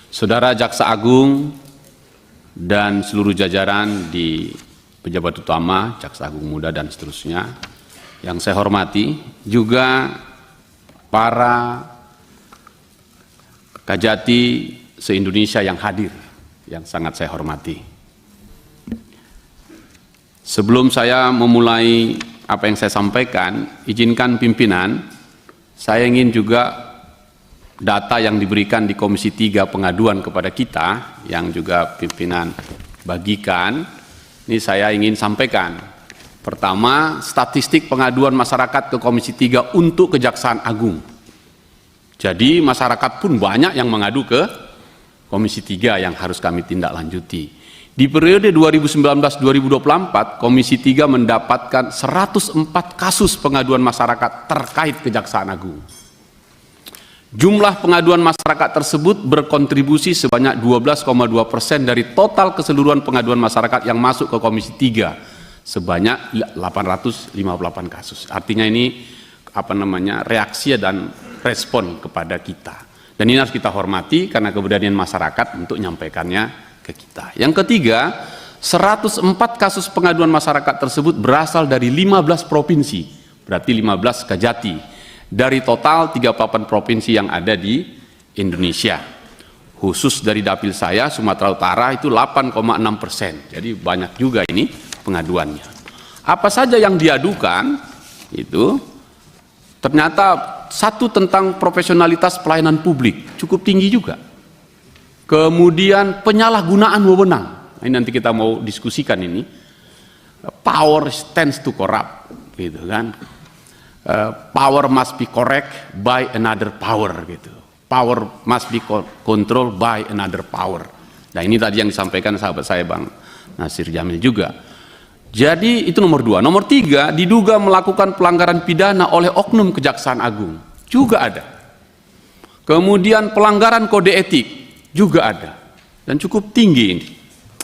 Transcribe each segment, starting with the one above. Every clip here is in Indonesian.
Saudara Jaksa Agung dan seluruh jajaran di pejabat utama, Jaksa Agung Muda dan seterusnya, yang saya hormati, juga para Kajati se-Indonesia yang hadir, yang sangat saya hormati. Sebelum saya memulai apa yang saya sampaikan, izinkan pimpinan, saya ingin juga data yang diberikan di Komisi 3 pengaduan kepada kita, yang juga pimpinan bagikan, ini saya ingin sampaikan. Pertama, statistik pengaduan masyarakat ke Komisi 3 untuk Kejaksaan Agung. Jadi masyarakat pun banyak yang mengadu ke Komisi 3 yang harus kami tindak lanjuti. Di periode 2019-2024, Komisi 3 mendapatkan 104 kasus pengaduan masyarakat terkait Kejaksaan Agung. Jumlah pengaduan masyarakat tersebut berkontribusi sebanyak 12,2% dari total keseluruhan pengaduan masyarakat yang masuk ke Komisi 3 sebanyak 858 kasus. Artinya ini reaksi dan respon kepada kita. Dan ini harus kita hormati karena keberanian masyarakat untuk menyampaikannya ke kita. Yang ketiga, 104 kasus pengaduan masyarakat tersebut berasal dari 15 provinsi, berarti 15 Kajati. Dari total 38 provinsi yang ada di Indonesia. Khusus dari dapil saya, Sumatera Utara itu 8,6%. Jadi banyak juga ini pengaduannya. Apa saja yang diadukan, itu ternyata satu tentang profesionalitas pelayanan publik, cukup tinggi juga. Kemudian penyalahgunaan wewenang. Ini nanti kita mau diskusikan ini. Power tends to corrupt, gitu kan. Power must be correct by another power, gitu. Power must be controlled by another power. Nah ini tadi yang disampaikan sahabat saya Bang Nasir Jamil juga. Jadi itu nomor 2. Nomor 3, diduga melakukan pelanggaran pidana oleh oknum Kejaksaan Agung, juga ada. Kemudian pelanggaran kode etik juga ada, dan cukup tinggi ini.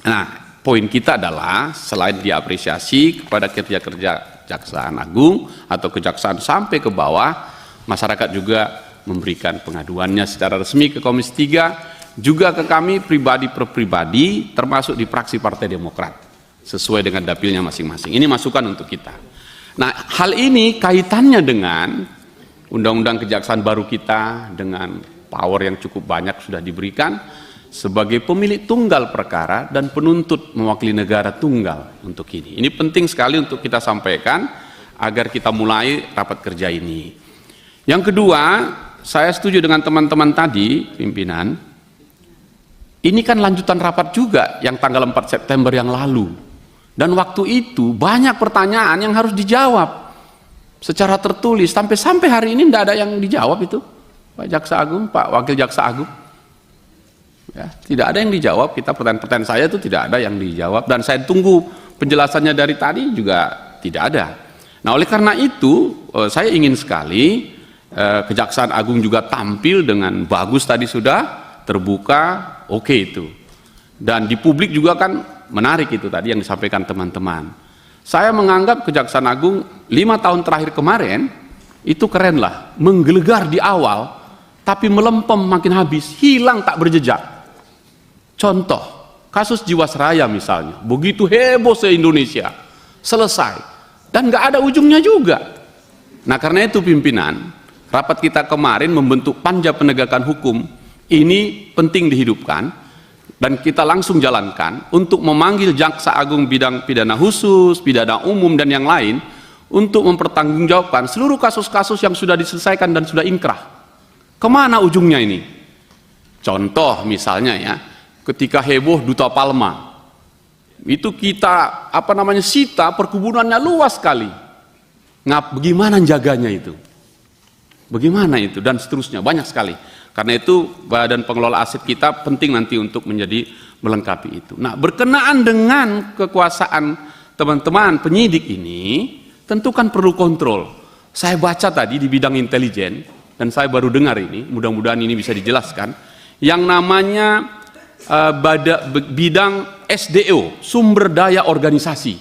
Nah poin kita adalah selain diapresiasi kepada kerja-kerja Kejaksaan Agung atau Kejaksaan sampai ke bawah, masyarakat juga memberikan pengaduannya secara resmi ke Komisi 3, juga ke kami pribadi per pribadi, termasuk di fraksi Partai Demokrat, sesuai dengan dapilnya masing-masing. Ini masukan untuk kita. Nah, hal ini kaitannya dengan Undang-Undang Kejaksaan baru kita, dengan power yang cukup banyak sudah diberikan, sebagai pemilik tunggal perkara dan penuntut mewakili negara tunggal untuk ini. Ini penting sekali untuk kita sampaikan agar kita mulai rapat kerja ini. Yang kedua, saya setuju dengan teman-teman tadi, pimpinan, ini kan lanjutan rapat juga yang tanggal 4 September yang lalu. Dan waktu itu banyak pertanyaan yang harus dijawab secara tertulis. Sampai hari ini tidak ada yang dijawab itu, Pak Jaksa Agung, Pak Wakil Jaksa Agung. Ya, tidak ada yang dijawab, pertanyaan-pertanyaan saya itu tidak ada yang dijawab, dan saya tunggu penjelasannya dari tadi juga tidak ada. Nah oleh karena itu saya ingin sekali Kejaksaan Agung juga tampil dengan bagus, tadi sudah terbuka, oke itu. Dan di publik juga kan menarik itu tadi yang disampaikan teman-teman. Saya menganggap Kejaksaan Agung 5 tahun terakhir kemarin itu keren lah, menggelegar di awal, tapi melempem makin habis, hilang tak berjejak. Contoh, kasus Jiwasraya misalnya, begitu heboh se-Indonesia, selesai, dan nggak ada ujungnya juga. Nah karena itu pimpinan, rapat kita kemarin membentuk Panja Penegakan Hukum, ini penting dihidupkan, dan kita langsung jalankan untuk memanggil Jaksa Agung bidang pidana khusus, pidana umum, dan yang lain, untuk mempertanggungjawabkan seluruh kasus-kasus yang sudah diselesaikan dan sudah inkrah. Kemana ujungnya ini? Contoh misalnya ya, ketika heboh Duta Palma, itu kita sita perkebunannya luas sekali. Bagaimana jaganya itu? Bagaimana itu? Dan seterusnya, banyak sekali. Karena itu Badan Pengelola Aset kita penting nanti untuk menjadi melengkapi itu. Nah berkenaan dengan kekuasaan teman-teman penyidik ini, tentu kan perlu kontrol. Saya baca tadi di bidang intelijen, dan saya baru dengar ini, mudah-mudahan ini bisa dijelaskan, yang namanya bidang SDO, sumber daya organisasi,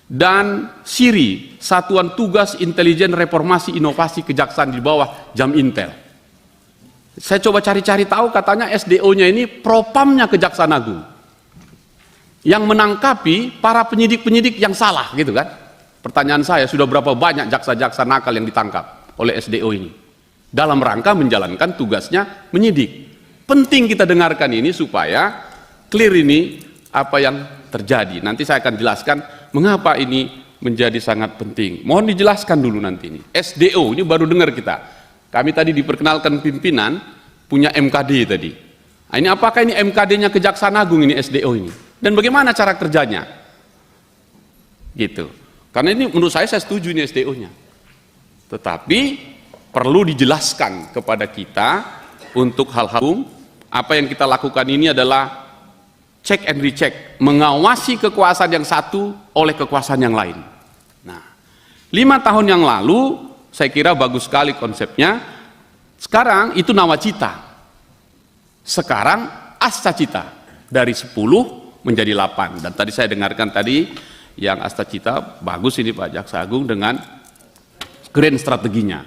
dan SIRI, Satuan Tugas Intelijen Reformasi Inovasi Kejaksaan di bawah Jam Intel. Saya coba cari-cari tahu, katanya SDO-nya ini propamnya Kejaksaan Agung yang menangkapi para penyidik-penyidik yang salah, gitu kan. Pertanyaan saya, sudah berapa banyak jaksa-jaksa nakal yang ditangkap oleh SDO ini dalam rangka menjalankan tugasnya menyidik. Penting kita dengarkan ini supaya clear ini apa yang terjadi. Nanti saya akan jelaskan mengapa ini menjadi sangat penting. Mohon dijelaskan dulu nanti ini. SDO ini baru dengar kita. Kami tadi diperkenalkan pimpinan punya MKD tadi. Nah, ini apakah ini MKD-nya Kejaksaan Agung ini SDO ini? Dan bagaimana cara kerjanya? Gitu. Karena ini menurut saya setuju ini SDO-nya. Tetapi perlu dijelaskan kepada kita untuk hal-hal apa yang kita lakukan ini adalah check and recheck, mengawasi kekuasaan yang satu oleh kekuasaan yang lain. Nah, 5 tahun yang lalu saya kira bagus sekali konsepnya. Sekarang itu nawacita, sekarang astacita, dari 10 menjadi 8. Dan tadi saya dengarkan tadi yang astacita bagus ini Pak Jaksa Agung dengan grand strateginya.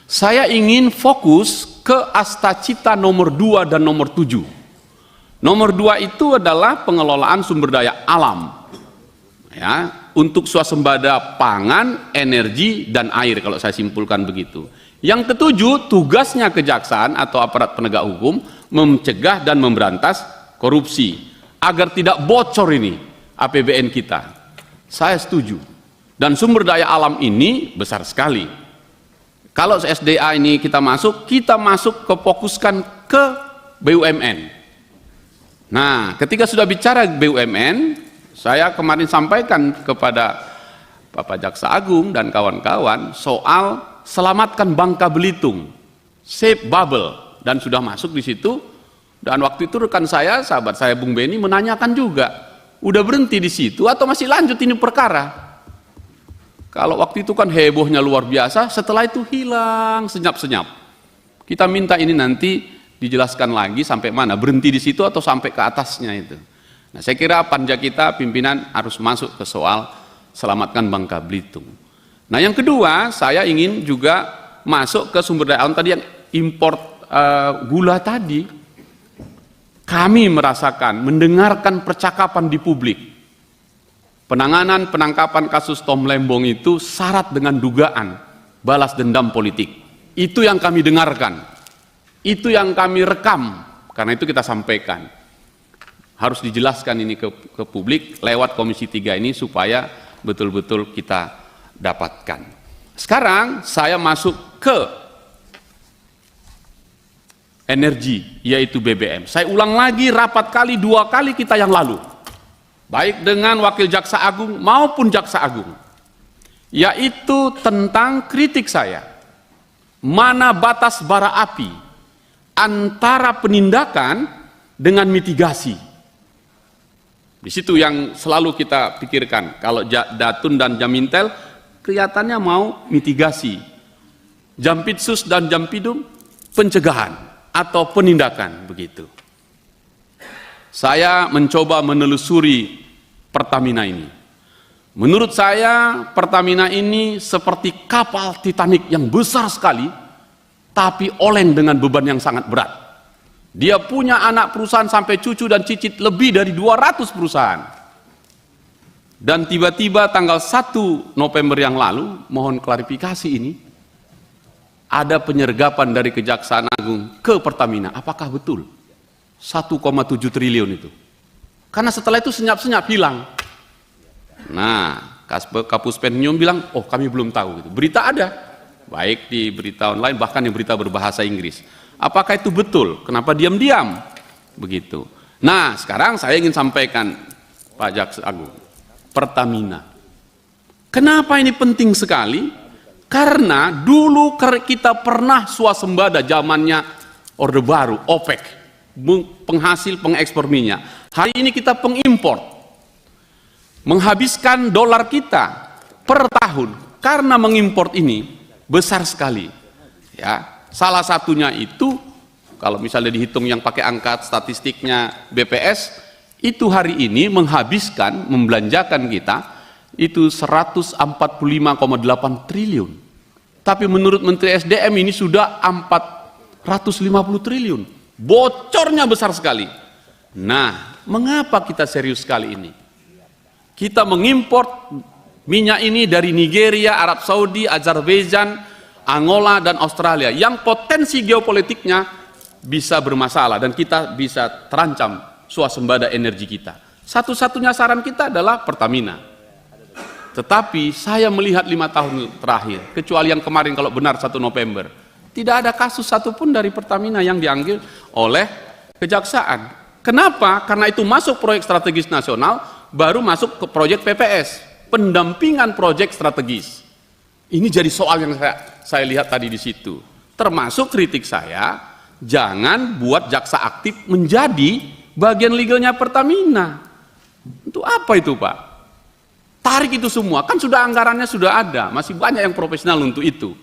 Saya ingin fokus ke astacita nomor 2 dan nomor 7. Nomor 2 itu adalah pengelolaan sumber daya alam, ya, untuk swasembada pangan, energi, dan air, kalau saya simpulkan begitu. Yang ketujuh, tugasnya kejaksaan atau aparat penegak hukum mencegah dan memberantas korupsi agar tidak bocor ini APBN kita. Saya setuju. Dan sumber daya alam ini besar sekali. Kalau SDA ini kita masuk ke fokuskan ke BUMN. Nah, ketika sudah bicara BUMN, saya kemarin sampaikan kepada Bapak Jaksa Agung dan kawan-kawan soal selamatkan Bangka Belitung, save bubble, dan sudah masuk di situ. Dan waktu itu rekan saya, sahabat saya Bung Beni menanyakan juga, udah berhenti di situ atau masih lanjut ini perkara? Kalau waktu itu kan hebohnya luar biasa, setelah itu hilang senyap-senyap. Kita minta ini nanti dijelaskan lagi sampai mana, berhenti di situ atau sampai ke atasnya itu. Nah, saya kira panja kita pimpinan harus masuk ke soal selamatkan Bangka Belitung. Nah, yang kedua, saya ingin juga masuk ke sumber daya alam tadi yang import gula tadi. Kami merasakan, mendengarkan percakapan di publik. Penanganan penangkapan kasus Tom Lembong itu syarat dengan dugaan balas dendam politik. Itu yang kami dengarkan. Itu yang kami rekam. Karena itu kita sampaikan. Harus dijelaskan ini ke publik lewat Komisi 3 ini supaya betul-betul kita dapatkan. Sekarang saya masuk ke energi, yaitu BBM. Saya ulang lagi rapat kali 2 kali kita yang lalu, baik dengan Wakil Jaksa Agung maupun Jaksa Agung, yaitu tentang kritik saya, mana batas bara api antara penindakan dengan mitigasi. Di situ yang selalu kita pikirkan. Kalau Datun dan Jamintel kelihatannya mau mitigasi, Jampitsus dan Jampidum pencegahan atau penindakan, begitu. Saya mencoba menelusuri Pertamina ini. Menurut saya Pertamina ini seperti kapal Titanic yang besar sekali, tapi oleng dengan beban yang sangat berat. Dia punya anak perusahaan sampai cucu dan cicit lebih dari 200 perusahaan. Dan tiba-tiba tanggal 1 November yang lalu, mohon klarifikasi ini, ada penyergapan dari Kejaksaan Agung ke Pertamina. Apakah betul 1,7 triliun itu? Karena setelah itu senyap-senyap hilang. Nah, Kapus Pensiun bilang, oh kami belum tahu. Berita ada, baik di berita online, bahkan di berita berbahasa Inggris. Apakah itu betul? Kenapa diam-diam? Begitu. Nah, sekarang saya ingin sampaikan, Pak Jaksa Agung, Pertamina. Kenapa ini penting sekali? Karena dulu kita pernah swasembada zamannya Orde Baru, OPEC, penghasil pengekspor minyak. Hari ini kita pengimpor, menghabiskan dolar kita per tahun karena mengimpor ini besar sekali. Ya, salah satunya itu kalau misalnya dihitung yang pakai angka statistiknya BPS, itu hari ini menghabiskan, membelanjakan kita itu 145,8 triliun. Tapi menurut Menteri SDM ini sudah 400 150 triliun. Bocornya besar sekali. Nah, mengapa kita serius sekali ini? Kita mengimpor minyak ini dari Nigeria, Arab Saudi, Azerbaijan, Angola, dan Australia yang potensi geopolitiknya bisa bermasalah dan kita bisa terancam swasembada energi kita. Satu-satunya saran kita adalah Pertamina. Tetapi saya melihat 5 tahun terakhir, kecuali yang kemarin kalau benar 1 November, tidak ada kasus satupun dari Pertamina yang diambil oleh kejaksaan. Kenapa? Karena itu masuk proyek strategis nasional, baru masuk ke proyek PPS, pendampingan proyek strategis. Ini jadi soal yang saya lihat tadi di situ. Termasuk kritik saya, jangan buat jaksa aktif menjadi bagian legalnya Pertamina. Untuk apa itu, Pak? Tarik itu semua, kan sudah anggarannya sudah ada, masih banyak yang profesional untuk itu.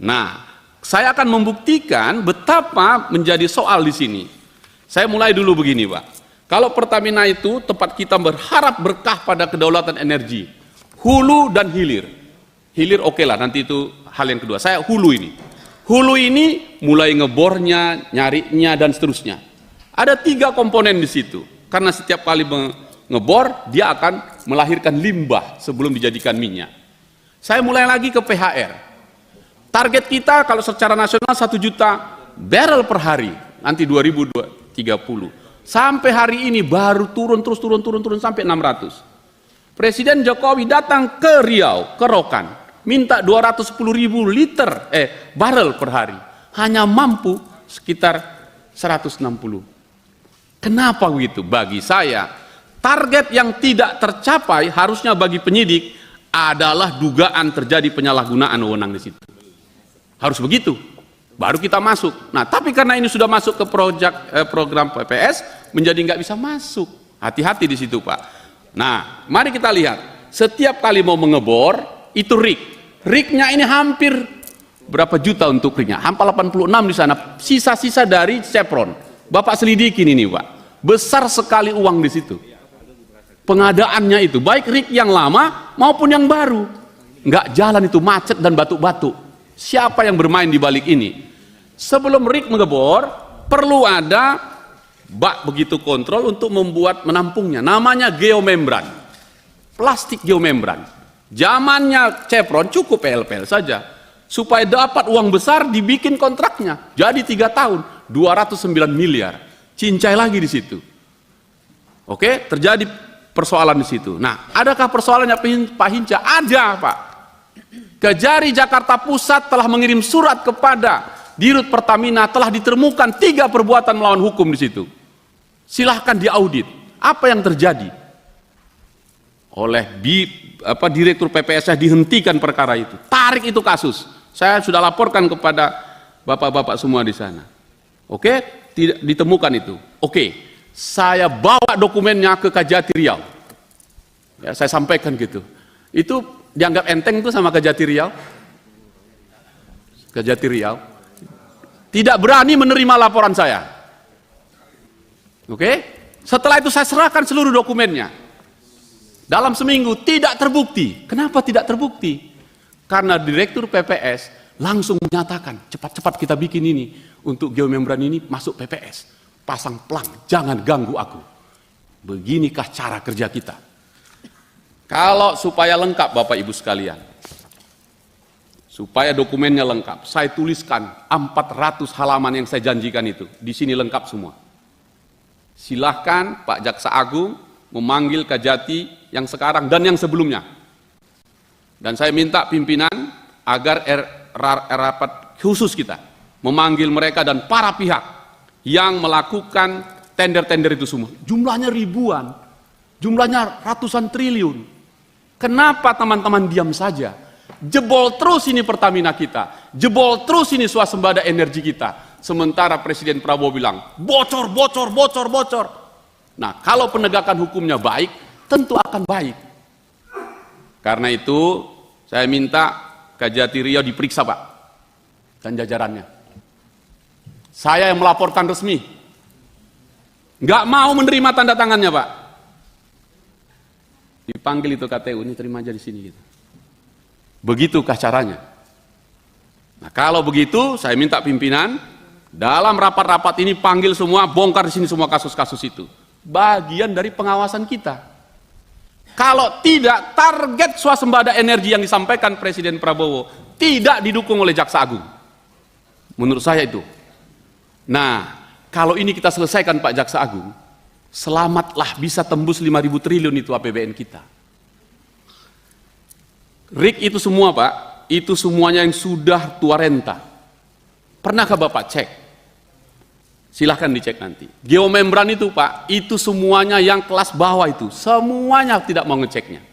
Nah, saya akan membuktikan betapa menjadi soal di sini. Saya mulai dulu begini, Pak. Kalau Pertamina itu tempat kita berharap berkah pada kedaulatan energi, hulu dan hilir. Hilir oke lah, nanti itu hal yang kedua. Saya hulu ini. Hulu ini mulai ngebornya, nyarinya, dan seterusnya. Ada 3 komponen di situ. Karena setiap kali ngebor, dia akan melahirkan limbah sebelum dijadikan minyak. Saya mulai lagi ke PHR. Target kita kalau secara nasional 1 juta barrel per hari, nanti 2030. Sampai hari ini baru turun sampai 600. Presiden Jokowi datang ke Riau, ke Rokan, minta 210.000 liter barrel per hari, hanya mampu sekitar 160. Kenapa begitu? Bagi saya, target yang tidak tercapai harusnya bagi penyidik adalah dugaan terjadi penyalahgunaan wewenang di situ. Harus begitu, baru kita masuk. Nah, tapi karena ini sudah masuk ke program PPS, menjadi nggak bisa masuk. Hati-hati di situ, Pak. Nah, mari kita lihat. Setiap kali mau mengebor, itu rig. Rignya ini hampir berapa juta untuk rignya? Hampir 86 di sana. Sisa-sisa dari Chevron. Bapak selidikin ini, Pak. Besar sekali uang di situ. Pengadaannya itu, baik rig yang lama maupun yang baru. Nggak jalan itu, macet dan batuk-batuk. Siapa yang bermain di balik ini? Sebelum rig mengebor, perlu ada bak begitu kontrol untuk membuat menampungnya. Namanya geomembran. Plastik geomembran. Zamannya Chevron cukup PLPL saja. Supaya dapat uang besar dibikin kontraknya. Jadi 3 tahun, 209 miliar. Cincai lagi di situ. Oke, terjadi persoalan di situ. Nah, adakah persoalannya Pak Hinca? Ada, Pak. Kejari Jakarta Pusat telah mengirim surat kepada Dirut Pertamina, telah ditemukan 3 perbuatan melawan hukum di situ. Silahkan diaudit. Apa yang terjadi? Oleh Direktur PPS dihentikan perkara itu. Tarik itu kasus. Saya sudah laporkan kepada bapak-bapak semua di sana. Oke, tidak ditemukan itu. Oke, saya bawa dokumennya ke Kajati Riau. Ya, saya sampaikan gitu. Itu dianggap enteng itu sama Kajati Riau. Kajati Riau tidak berani menerima laporan saya. Oke, setelah itu saya serahkan seluruh dokumennya. Dalam seminggu tidak terbukti. Kenapa tidak terbukti? Karena Direktur PPS langsung menyatakan, cepat-cepat kita bikin ini untuk geomembran ini masuk PPS. Pasang plang, jangan ganggu aku. Beginikah cara kerja kita. Kalau supaya lengkap Bapak Ibu sekalian, supaya dokumennya lengkap, saya tuliskan 400 halaman yang saya janjikan itu. Di sini lengkap semua. Silahkan Pak Jaksa Agung memanggil Kajati yang sekarang dan yang sebelumnya. Dan saya minta pimpinan agar rapat khusus kita memanggil mereka dan para pihak yang melakukan tender-tender itu semua. Jumlahnya ribuan, jumlahnya ratusan triliun. Kenapa teman-teman diam saja? Jebol terus ini Pertamina kita, jebol terus ini swasembada energi kita. Sementara Presiden Prabowo bilang, bocor, bocor, bocor, bocor. Nah, kalau penegakan hukumnya baik, tentu akan baik. Karena itu, saya minta Kajati Riau diperiksa, Pak, dan jajarannya. Saya yang melaporkan resmi. Nggak mau menerima tanda tangannya, Pak. Dipanggil itu KTU, ini terima aja di sini. Gitu. Begitukah caranya? Nah, kalau begitu, saya minta pimpinan Dalam rapat-rapat ini panggil semua, bongkar di sini semua kasus-kasus itu. Bagian dari pengawasan kita. Kalau tidak, target swasembada energi yang disampaikan Presiden Prabowo tidak didukung oleh Jaksa Agung. Menurut saya itu. Nah, kalau ini kita selesaikan Pak Jaksa Agung, selamatlah bisa tembus 5.000 triliun itu APBN kita. RIK itu semua Pak, itu semuanya yang sudah tua renta. Pernahkah Bapak cek? Silahkan dicek nanti. Geomembran itu Pak, itu semuanya yang kelas bawah itu, semuanya tidak mau ngeceknya.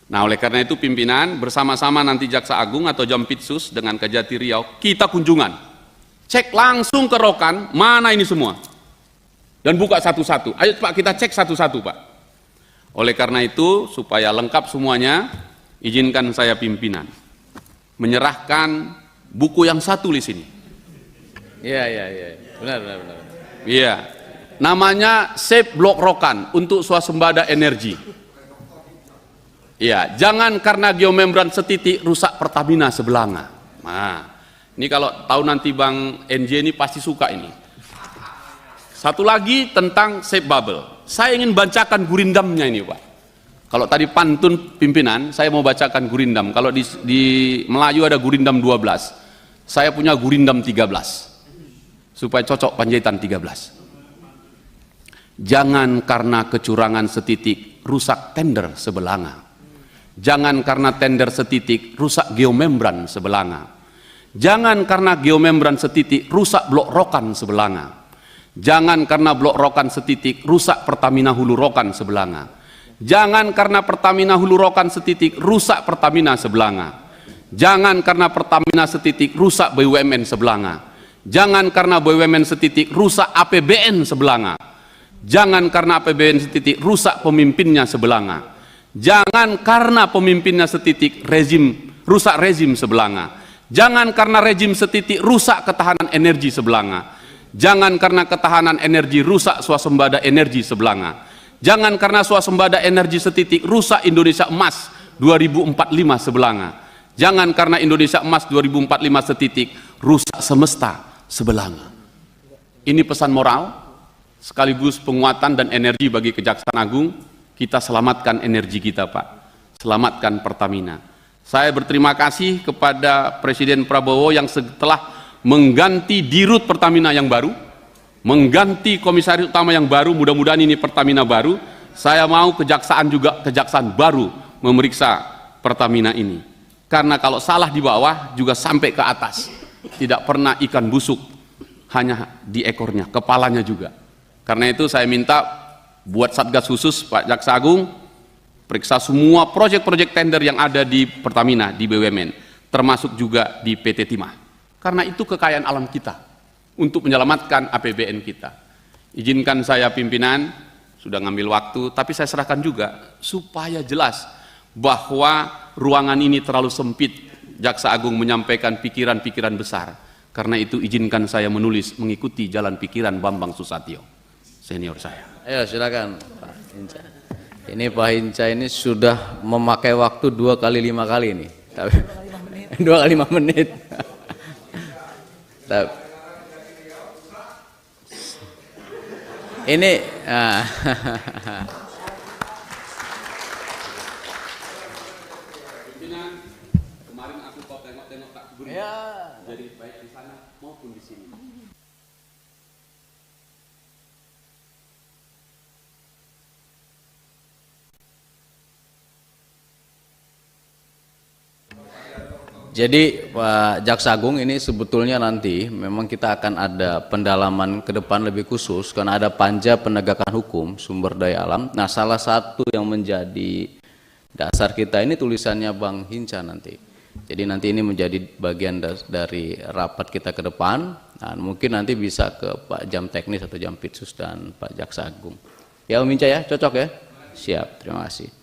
Nah oleh karena itu pimpinan bersama-sama nanti Jaksa Agung atau Jampitsus dengan Kejati Riau, kita kunjungan. Cek langsung ke Rokan, mana ini semua. Dan buka satu-satu. Ayo Pak kita cek satu-satu Pak. Oleh karena itu supaya lengkap semuanya, izinkan saya pimpinan menyerahkan buku yang saya tulis ini. Iya. Benar. Iya. Namanya Save Blok Rokan untuk swasembada energi. Iya, jangan karena geomembran setitik rusak Pertamina Sebelanga. Nah, ini kalau tahu nanti Bang NJ ini pasti suka ini. Satu lagi tentang Save Bubble. Saya ingin bacakan gurindamnya ini Pak. Kalau tadi pantun pimpinan, saya mau bacakan gurindam. Kalau di Melayu ada gurindam 12. Saya punya gurindam 13. Supaya cocok Panjaitan 13. Jangan karena kecurangan setitik rusak tender Sebelanga. Jangan karena tender setitik rusak geomembran Sebelanga. Jangan karena geomembran setitik rusak blok Rokan Sebelanga. Jangan karena blok Rokan setitik rusak Pertamina Hulu Rokan Sebelanga. Jangan karena Pertamina Hulu Rokan setitik rusak Pertamina Sebelanga. Jangan karena Pertamina setitik rusak BUMN Sebelanga. Jangan karena BUMN setitik rusak APBN Sebelanga. Jangan karena APBN setitik rusak pemimpinnya Sebelanga. Jangan karena pemimpinnya setitik rusak rezim Sebelanga. Jangan karena rezim setitik rusak ketahanan energi Sebelanga. Jangan karena ketahanan energi rusak swasembada energi Sebelanga. Jangan karena swasembada energi setitik rusak Indonesia Emas 2045 Sebelanga. Jangan karena Indonesia Emas 2045 setitik rusak semesta Sebelanga. Ini pesan moral sekaligus penguatan dan energi bagi Kejaksaan Agung. Kita selamatkan energi kita Pak, selamatkan Pertamina. Saya berterima kasih kepada Presiden Prabowo yang setelah mengganti Dirut Pertamina yang baru, mengganti komisaris utama yang baru, mudah-mudahan ini Pertamina baru, saya mau kejaksaan juga kejaksaan baru memeriksa Pertamina ini. Karena kalau salah di bawah juga sampai ke atas, tidak pernah ikan busuk hanya di ekornya, kepalanya juga. Karena itu saya minta buat Satgas khusus Pak Jaksa Agung, periksa semua proyek-proyek tender yang ada di Pertamina, di BUMN, termasuk juga di PT Timah. Karena itu kekayaan alam kita untuk menyelamatkan APBN kita. Izinkan saya pimpinan, sudah ngambil waktu, tapi saya serahkan juga supaya jelas bahwa ruangan ini terlalu sempit. Jaksa Agung menyampaikan pikiran-pikiran besar. Karena itu izinkan saya menulis mengikuti jalan pikiran Bambang Susatyo, senior saya. Ayo silakan Pak Hinca. Ini Pak Hinca ini sudah memakai waktu 2 kali 5 kali ini. 2 kali 5 menit. Ini Pimpinan, kemarin aku kok tengok-tengok tak guru. Jadi baik di sana maupun di sini. Jadi Pak Jaksa Agung ini sebetulnya nanti memang kita akan ada pendalaman ke depan lebih khusus karena ada panja penegakan hukum sumber daya alam. Nah salah satu yang menjadi dasar kita ini tulisannya Bang Hinca nanti. Jadi nanti ini menjadi bagian dari rapat kita ke depan. Nah, mungkin nanti bisa ke Pak Jam Teknis atau Jampitsus dan Pak Jaksa Agung. Ya Om Hinca ya, cocok ya? Siap, terima kasih.